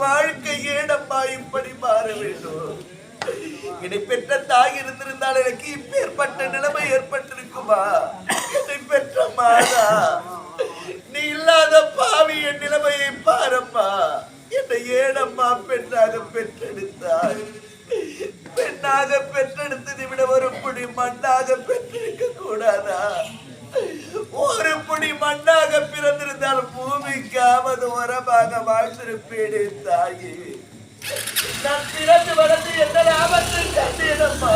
வாழ்க்கை ஏடம்மா இப்படி மாற வேண்டும்? என்னை பெற்ற தாய் இருந்திருந்தால் எனக்கு இப்பேற்பட்ட நிலைமை ஏற்பட்டிருக்குமா? என்னை பெற்ற மாதா, நீ இல்லாத பாவி என் நிலைமையை பாரம்மா. என்னை ஏடம்மா பெண்ணாக பெற்றெடுத்தாய். பெண்ணாக பெற்றெடுத்ததை விட ஒரு புடி மண்ணாக பெற்றிருக்க கூடாதா? ஒரு புடி மண்ணாக பிறந்திருந்தால் பூமிக்கு ஆவது உரமாக வாழ்ந்திருப்பேனே தாயே. நான் பிறந்து வளர்ந்து என்ன லாபத்தில் கண்டேனம்மா.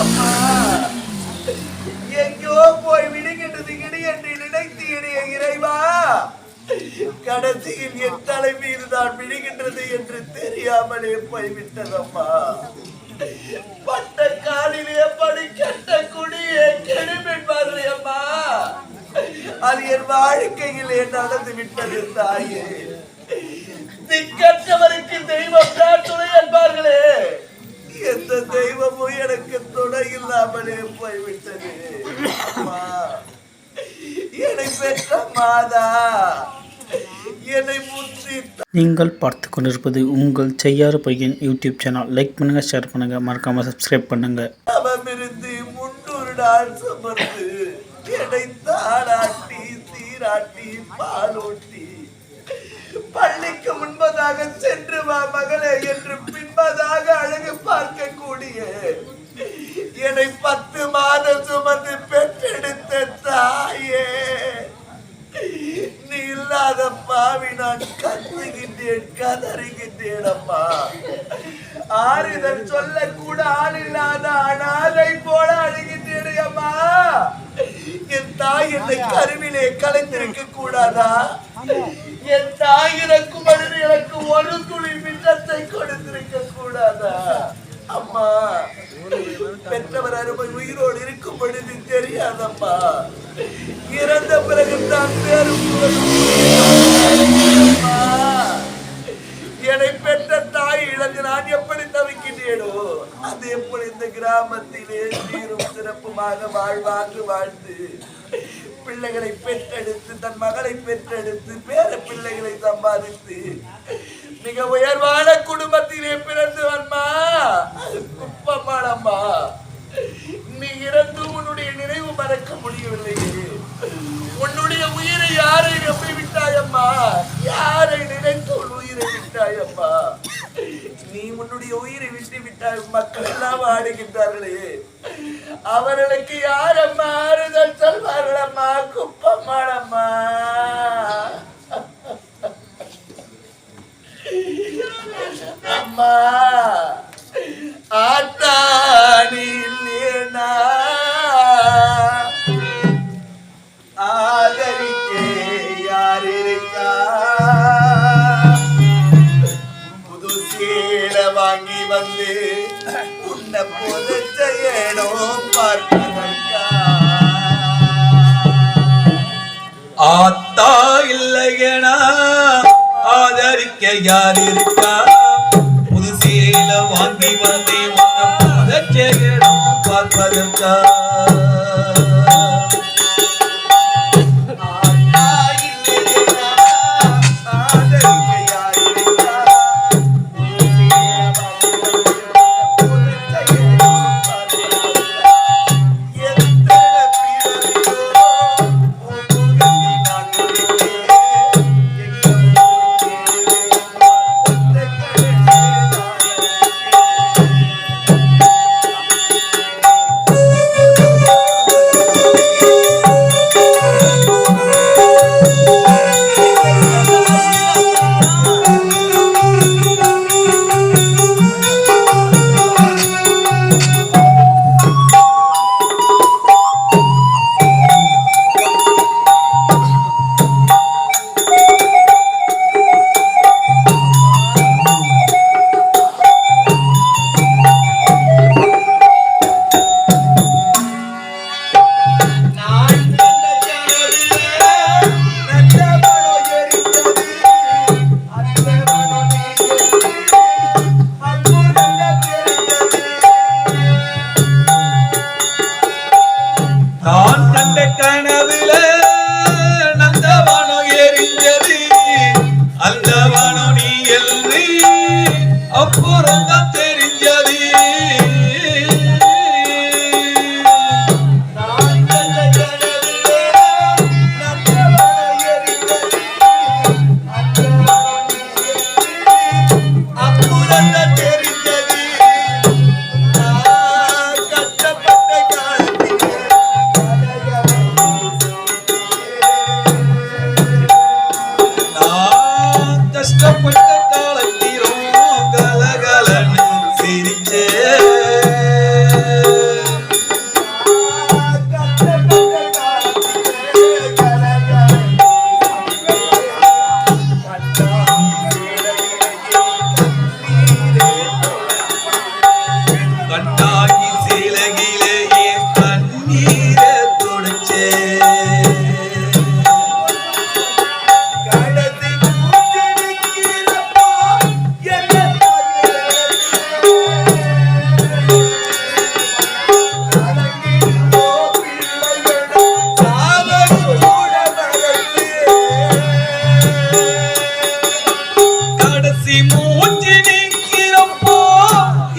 அம்மா, எங்கோ போய் விடுகின்றது இடி என்று நினைத்து இடைய இறைவா, கடைசியில் என் தலை மீது தான் விழுகின்றது என்று தெரியாமலே போய்விட்டதம்மா. பட்ட காலிலே படி கெட்ட குடியே கெடுமென்பார்களே அம்மா, அது என் வாழ்க்கையிலே நடந்து விட்டது தாயே. திக்கற்றவருக்கு தெய்வம் தான் துணை என்பார்களே, எந்த தெய்வமும் எனக்கு துணை இல்லாமலே போய்விட்டது அம்மா. என்னை பெற்ற மாதா, என்னை முற்றி. நீங்கள் பார்த்து கொண்டிருப்பது உங்கள் செய்யாறு பையன் யூடியூப் சேனல். லைக் பண்ணுங்க, ஷேர் பண்ணுங்க, மறக்காம சப்ஸ்கிரைப் பண்ணுங்க. அவமிருந்து 300 நாள் சுமந்து என்னை தாளாட்டி சீராட்டி பாலூட்டி பள்ளிக்கு முன்பதாக சென்று வா மகளே என்று பின்பதாக அழகு பார்க்கக்கூடிய என்னை 10 மாதம் சுமந்து பெற்றெடுத்த தாயே, நீ இல்லாத பாவி நான் கத்துகின்றேன், கதறுகின்றேன் அம்மா. ஆறுதல் சொல்ல கூட ஆள் இல்லாத அனாதை போல அழுகின்றேன் அம்மா. என் தாய் என்னை கருவிலே கலைந்திருக்க கூடாதா? என் தாய் இறக்கும் பொழுது எனக்கு ஒரு துளி மிச்சத்தை கொடுத்திருக்க கூடாதா அம்மா? பெற்றவர் அருமை உயிரோடு இருக்கும் பொழுது தெரியாதம்மா, இறந்த பிறகு தான் பேரும் என்னை பெற்ற தாய் இழந்து நான் எப்படி தவிக்கின்றேனோ அது எப்படி இந்த கிராமத்திலே சீரும் சிறப்புமாக வாழ்வாங்கு வாழ்ந்து பிள்ளைகளை பெற்றெடுத்து தன் மகளை பெற்றெடுத்து பேர பிள்ளைகளை சம்பாதித்து மிக உயர்வான குடும்பத்திலே பிறந்து வன்மா குப்பமானம்மா. நீ இறந்து உன்னுடைய நினைவு மறக்க முடியவில்லையே. உன்னுடைய உயிரை யாரை நம்பி விட்டாயம்மா? யாரை நினைத்து உன் உயிரை விட்டாயம்மா? நீ உன்னுடைய உயிரை விட்டு விட்டாய். மக்கள் எல்லாம் ஆடுகின்றார்களே, அவர்களுக்கு யாரம்மா ஆறுதல் சொல்வார்களம்மா? குப்பமானம்மா. அம்மா, ஆத்தானில்லேனா ஆதரிக்கே யார் இருக்கா? புது சேல வாங்கி வந்து உன்னை புதைச்ச இடம் பார்ப்பதற்கா? ஆத்தா இல்லையனா ஆதரிக்க யார் இருக்கா? புது சேல வாங்கி வந்தே உன்னை புதைச்ச இடம் பார்ப்பதற்கா? அப்புறம்தான் தெரிஞ்சது கஷ்டப்பட்ட காலத்திலும் கலகலன்னு சிரிச்சே கண்ணாகி சீலகிலேயே கண்ணீரை துடைச்சே மூச்சு நிற்கிறப்போ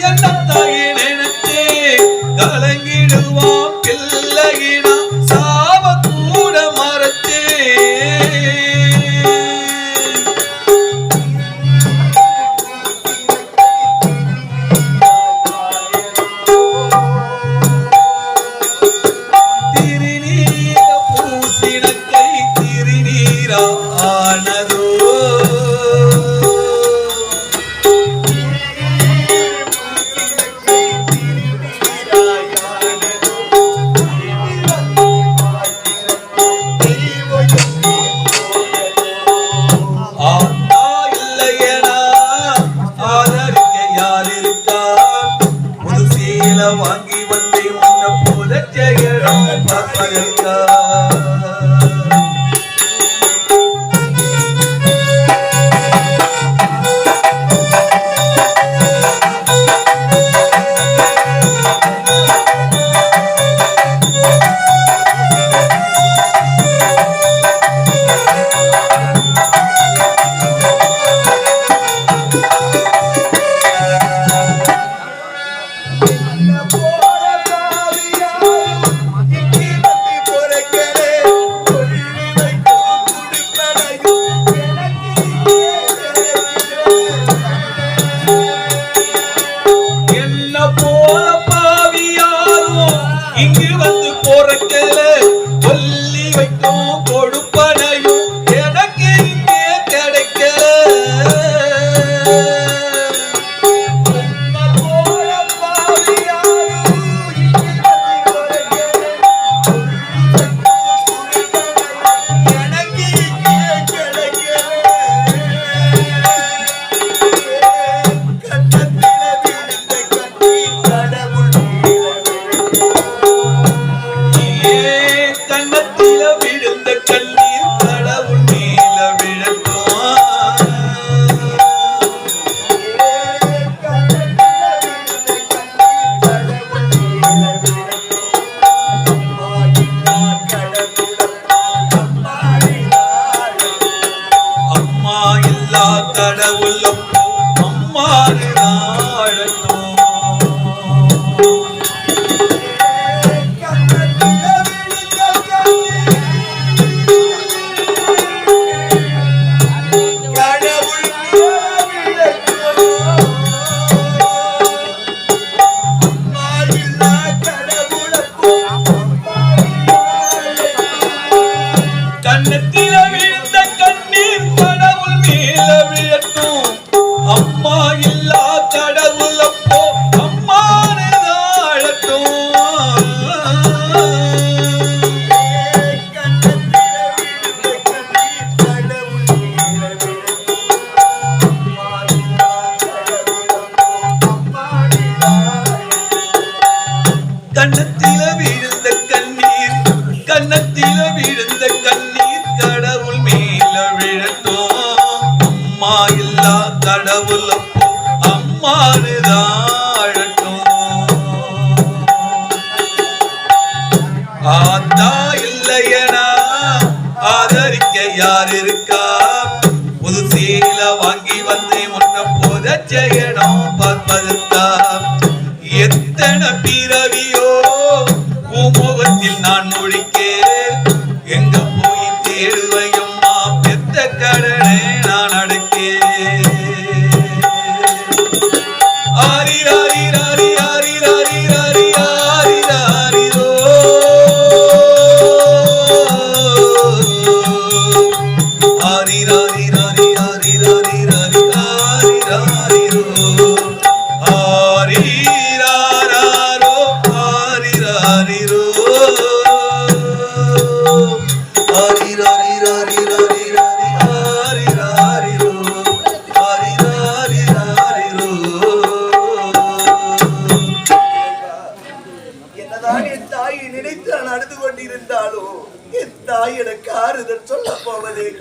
என்ன தாயை நினைச்சே கலங்கிடுவான் பிள்ளையினா சாவ கூட மறைச்சே திருநீர பூசின கை திருநீரா ஆனதோ வாங்கி வந்தே உன்ன போல செய்யணும் பார்ப்பதற்கா இங்கு வந்து போறக்கல சொல்லி வைக்கும் கொடுப்பனையும் எனக்கு இங்கே கிடைக்கல கண்ணத்தில விழுந்த கண்ணீர் கடவுள் மேல விழட்டும் அம்மா இல்லா கடவுள் அம்மாறு நாடட்டும் கண்ணத்தில விழுந்த கண்ணீர் கடவுள் மேல விழட்டும் அம்மா இல்லா கடவுள் அப்போ அம்மானு தாழட்டும் கண்ணத்தில விழுந்த கண்ணீர் கண்ணத்தில விழுந்த கண்ணீர் கடவுள் மேல விழட்டும் அம்மா இல்லா கடவுள் அப்போ அம்மானு தாழட்டும் ஆத்தா இல்லையனா ஆதரிக்க யார் இருக்கா புது சேல வாங்கி வந்து முன்ன போத செய்யணும்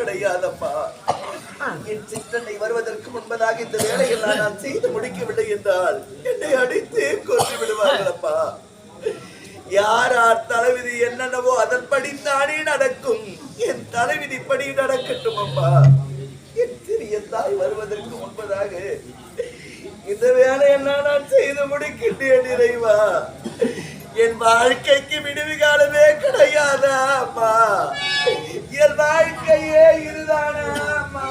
கிடையாதப்பா. என் சிற்றனை வருவதற்கு முன்பதாக இந்த வேலையெல்லாம் நான் செய்து முடிக்கவில்லை என்றால் என்னை அடித்து கொண்டு விடுவார்களப்பா. யார் தலைவிதி என்னென்னவோ அதன்படி தானே நடக்கும். என் தலைவிதிப்படி நடக்கட்டும் அம்மா. என் சிறிய தாய் வருவதற்கு முன்பதாக இந்த வேலையெல்லாம் நான் செய்து முடிக்கின்றேன் இறைவா. என் வாழ்க்கைக்கு விடுவி காலமே கிடையாதா அம்மா? என் வாழ்க்கையே இதுதானா அம்மா?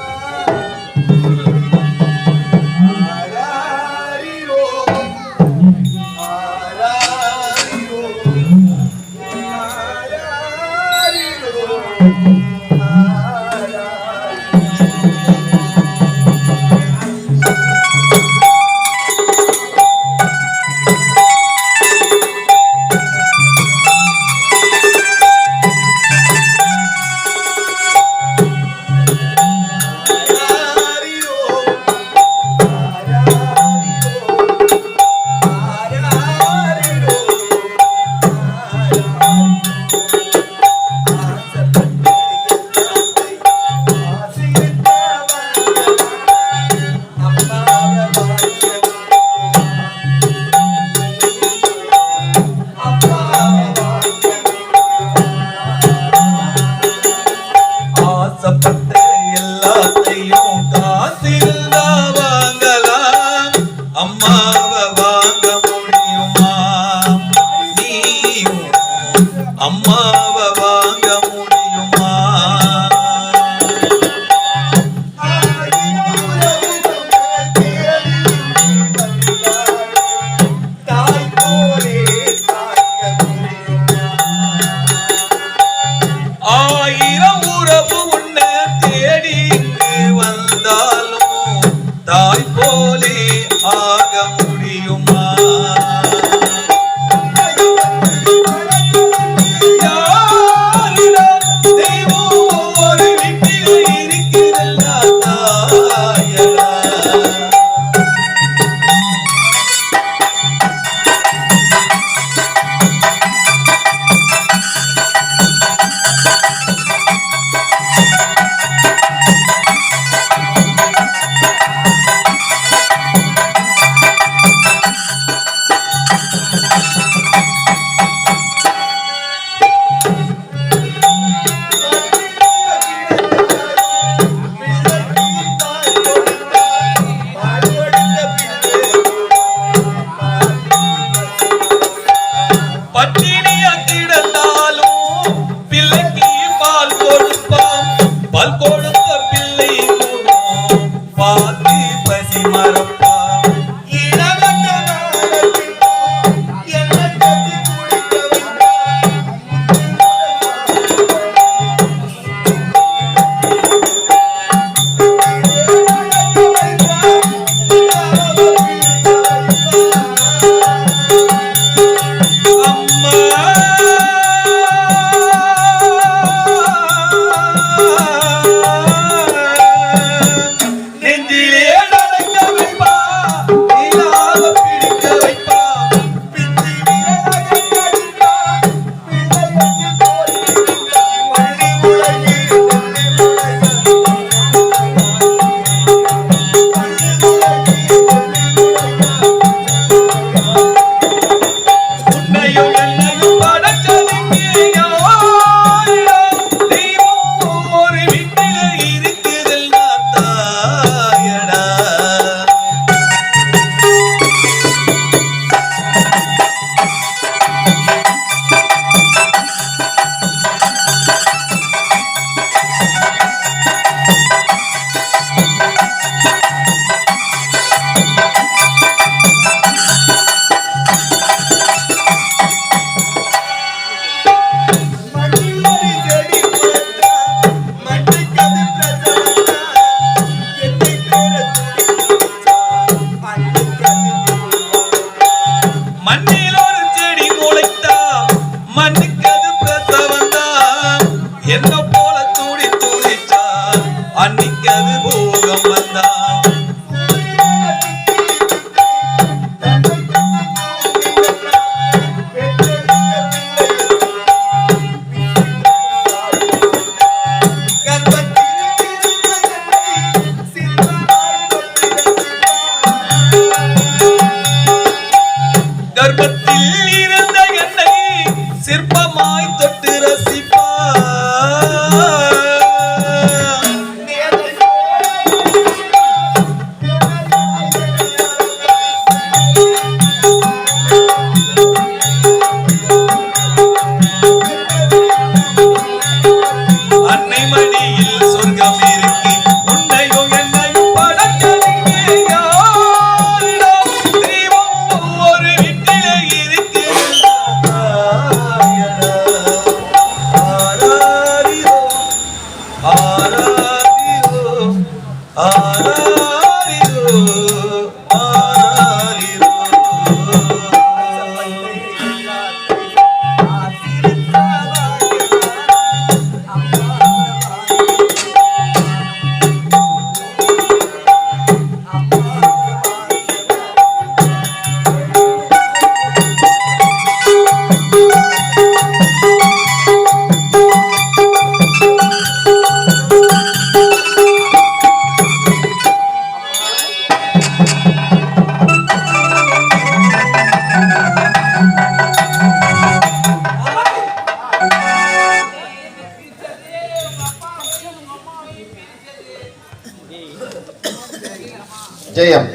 ஜெயம்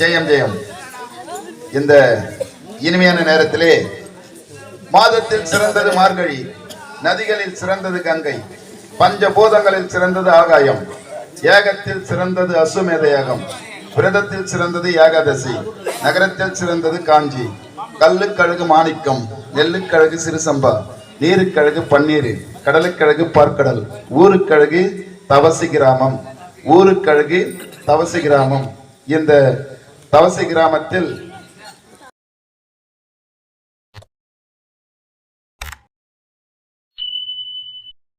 ஜெயம் ஜெயம். இந்த இனிமையான நேரத்திலே மாதத்தில் சிறந்தது மார்கழி, நதிகளில் சிறந்தது கங்கை, பஞ்சபூதங்களில் சிறந்தது ஆகாயம், ஏகத்தில் சிறந்தது அசுமேத யாகம், விரதத்தில் சிறந்தது ஏகாதசி, நகரத்தில் சிறந்தது காஞ்சி, கல்லுக்கழகு மாணிக்கம், நெல்லுக்கழகு சிறுசம்பா, நீருக்கழகு பன்னீர், கடலுக்கழகு பார்க்கடல், ஊருக்கழகு தவசி கிராமம், ஊருக்கழகு தவசி கிராமம். இந்த தவசி கிராமத்தில்